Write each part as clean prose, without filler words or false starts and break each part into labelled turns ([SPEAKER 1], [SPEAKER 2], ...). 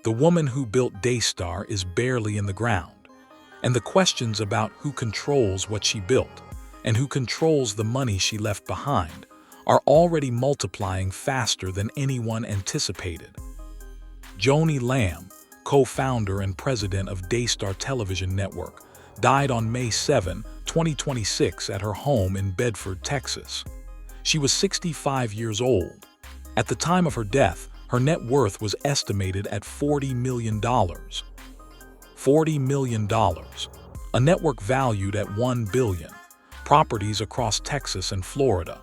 [SPEAKER 1] The woman who built Daystar is barely in the ground, and the questions about who controls what she built and who controls the money she left behind are already multiplying faster than anyone anticipated. Joni Lamb, co-founder and president of Daystar Television Network, died on May 7, 2026 at her home in Bedford, Texas. She was 65 years old. At the time of her death, her net worth was estimated at $40 million. $40 million, a network valued at $1 billion, properties across Texas and Florida,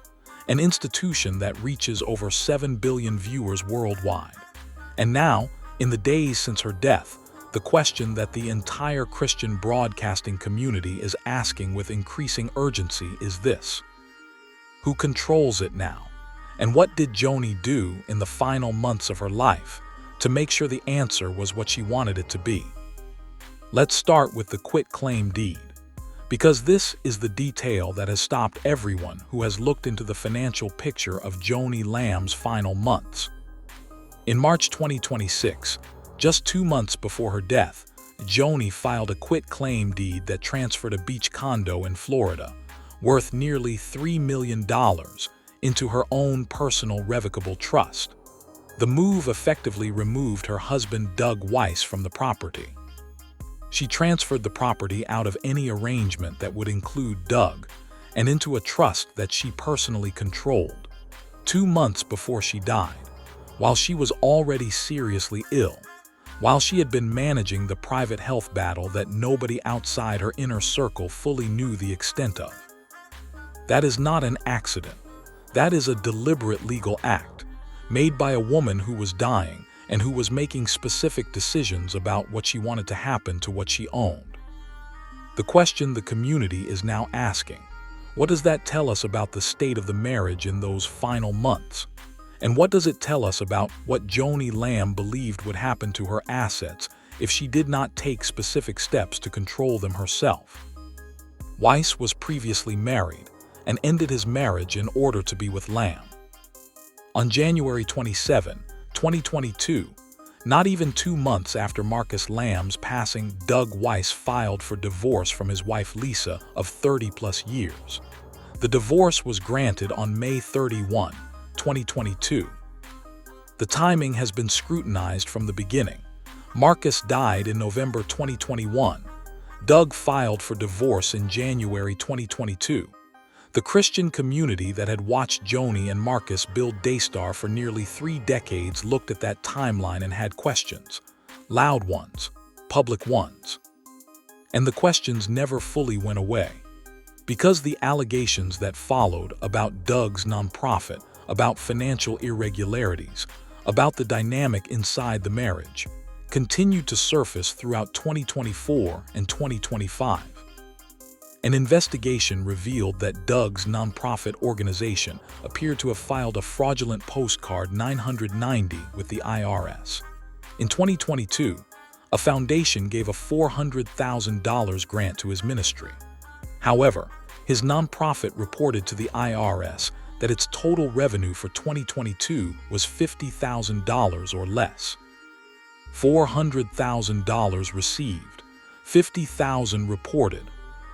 [SPEAKER 1] an institution that reaches over 7 billion viewers worldwide. And now, in the days since her death, the question that the entire Christian broadcasting community is asking with increasing urgency is this: who controls it now? And what did Joni do in the final months of her life to make sure the answer was what she wanted it to be? Let's start with the quitclaim deed, because this is the detail that has stopped everyone who has looked into the financial picture of Joni Lamb's final months. In March 2026, just 2 months before her death, Joni filed a quitclaim deed that transferred a beach condo in Florida, worth nearly $3 million, into her own personal revocable trust. The move effectively removed her husband Doug Weiss from the property. She transferred the property out of any arrangement that would include Doug and into a trust that she personally controlled. 2 months before she died, while she was already seriously ill, while she had been managing the private health battle that nobody outside her inner circle fully knew the extent of. That is not an accident. That is a deliberate legal act, made by a woman who was dying and who was making specific decisions about what she wanted to happen to what she owned. The question the community is now asking: what does that tell us about the state of the marriage in those final months? And what does it tell us about what Joni Lamb believed would happen to her assets if she did not take specific steps to control them herself? Weiss was previously married and ended his marriage in order to be with Lamb. On January 27, 2022, not even 2 months after Marcus Lamb's passing, Doug Weiss filed for divorce from his wife Lisa of 30-plus years. The divorce was granted on May 31, 2022. The timing has been scrutinized from the beginning. Marcus died in November 2021. Doug filed for divorce in January 2022. The Christian community that had watched Joni and Marcus build Daystar for nearly 3 decades looked at that timeline and had questions. Loud ones, public ones. And the questions never fully went away. Because the allegations that followed about Doug's nonprofit, about financial irregularities, about the dynamic inside the marriage, continued to surface throughout 2024 and 2025. An investigation revealed that Doug's nonprofit organization appeared to have filed a fraudulent postcard 990 with the IRS. In 2022, a foundation gave a $400,000 grant to his ministry. However, his nonprofit reported to the IRS that its total revenue for 2022 was $50,000 or less. $400,000 received, $50,000 reported.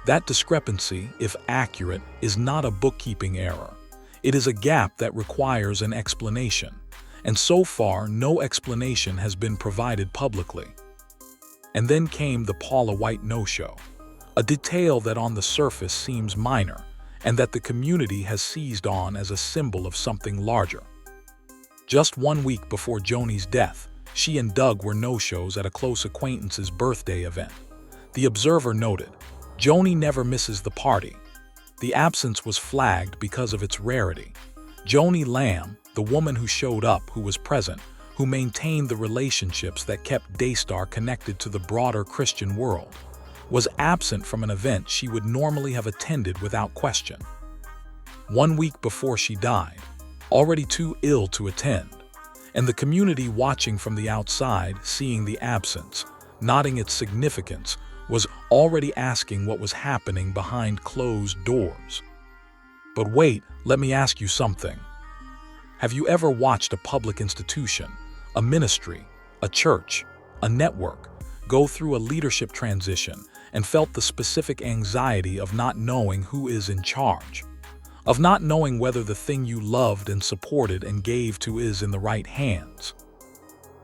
[SPEAKER 1] That discrepancy, if accurate, is not a bookkeeping error. It is a gap that requires an explanation, and so far no explanation has been provided publicly. And then came the Paula White no-show, a detail that on the surface seems minor, and that the community has seized on as a symbol of something larger. Just 1 week before Joni's death, she and Doug were no-shows at a close acquaintance's birthday event. The Observer noted, "Joni never misses the party." The absence was flagged because of its rarity. Joni Lamb, the woman who showed up, who was present, who maintained the relationships that kept Daystar connected to the broader Christian world, was absent from an event she would normally have attended without question. 1 week before she died, already too ill to attend, and the community watching from the outside, seeing the absence, noting its significance, was already asking what was happening behind closed doors. But wait, let me ask you something. Have you ever watched a public institution, a ministry, a church, a network, go through a leadership transition and felt the specific anxiety of not knowing who is in charge, of not knowing whether the thing you loved and supported and gave to is in the right hands.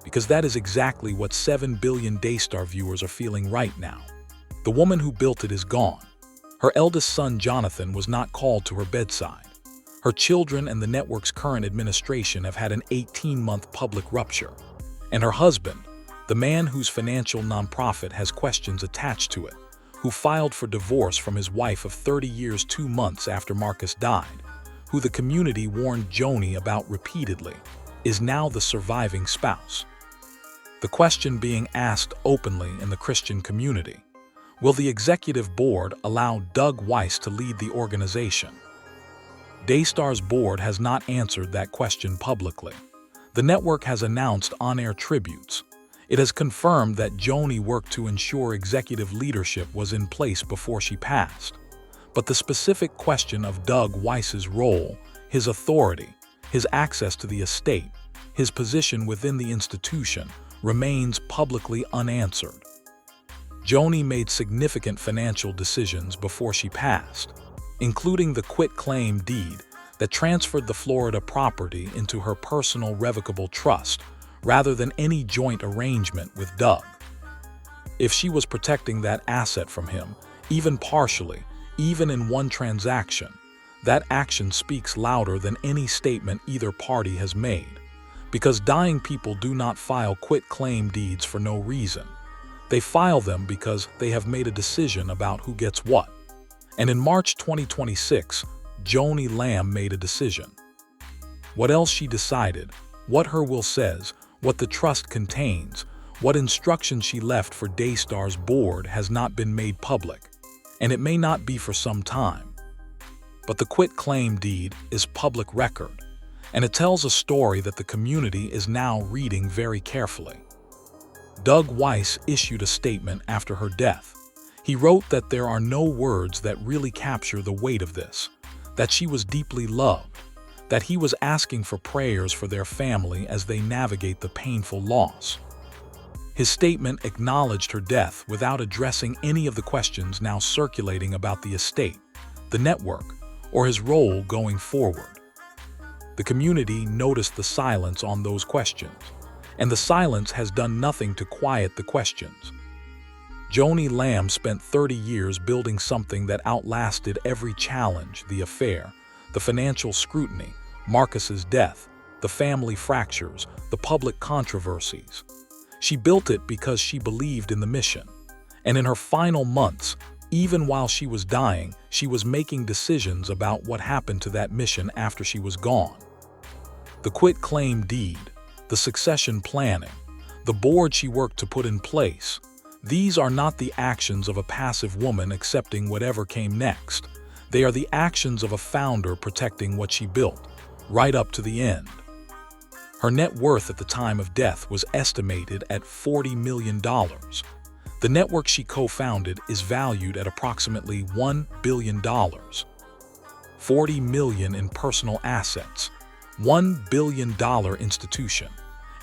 [SPEAKER 1] Because that is exactly what 7 billion Daystar viewers are feeling right now. The woman who built it is gone. Her eldest son, Jonathan, was not called to her bedside. Her children and the network's current administration have had an 18-month public rupture. And her husband, the man whose financial nonprofit has questions attached to it, who filed for divorce from his wife of 30 years 2 months after Marcus died, who the community warned Joni about repeatedly, is now the surviving spouse. The question being asked openly in the Christian community: will the executive board allow Doug Weiss to lead the organization? Daystar's board has not answered that question publicly. The network has announced on-air tributes. It has confirmed that Joni worked to ensure executive leadership was in place before she passed. But the specific question of Doug Weiss's role, his authority, his access to the estate, his position within the institution, remains publicly unanswered. Joni made significant financial decisions before she passed, including the quitclaim deed that transferred the Florida property into her personal revocable trust rather than any joint arrangement with Doug. If she was protecting that asset from him, even partially, even in one transaction, that action speaks louder than any statement either party has made, because dying people do not file quitclaim deeds for no reason. They file them because they have made a decision about who gets what. And in March 2026, Joanie Lamb made a decision. What else she decided, what her will says, what the trust contains, what instructions she left for Daystar's board has not been made public, and it may not be for some time. But the quitclaim deed is public record, and it tells a story that the community is now reading very carefully. Doug Weiss issued a statement after her death. He wrote that there are no words that really capture the weight of this, that she was deeply loved, that he was asking for prayers for their family as they navigate the painful loss. His statement acknowledged her death without addressing any of the questions now circulating about the estate, the network, or his role going forward. The community noticed the silence on those questions, and the silence has done nothing to quiet the questions. Joanie Lamb spent 30 years building something that outlasted every challenge: the affair, the financial scrutiny, Marcus's death, the family fractures, the public controversies. She built it because she believed in the mission. And in her final months, even while she was dying, she was making decisions about what happened to that mission after she was gone. The quitclaim deed, the succession planning, the board she worked to put in place, these are not the actions of a passive woman accepting whatever came next. They are the actions of a founder protecting what she built, right up to the end. Her net worth at the time of death was estimated at $40 million. The network she co-founded is valued at approximately $1 billion. $40 million in personal assets, $1 billion institution,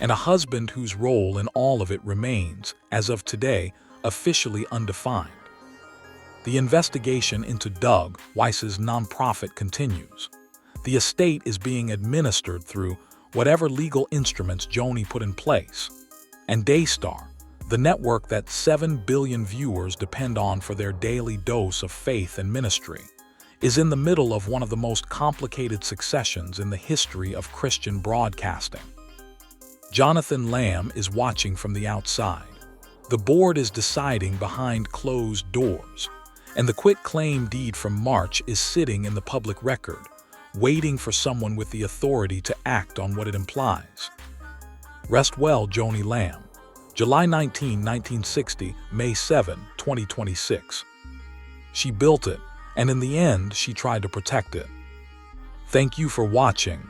[SPEAKER 1] and a husband whose role in all of it remains, as of today, officially undefined. The investigation into Doug Weiss's nonprofit continues. The estate is being administered through whatever legal instruments Joni put in place. And Daystar, the network that 7 billion viewers depend on for their daily dose of faith and ministry, is in the middle of one of the most complicated successions in the history of Christian broadcasting. Joanie Lamb is watching from the outside. The board is deciding behind closed doors, and the quitclaim deed from March is sitting in the public record, waiting for someone with the authority to act on what it implies. Rest well, Joni Lamb. July 19, 1960, May 7, 2026. She built it, and in the end, she tried to protect it. Thank you for watching.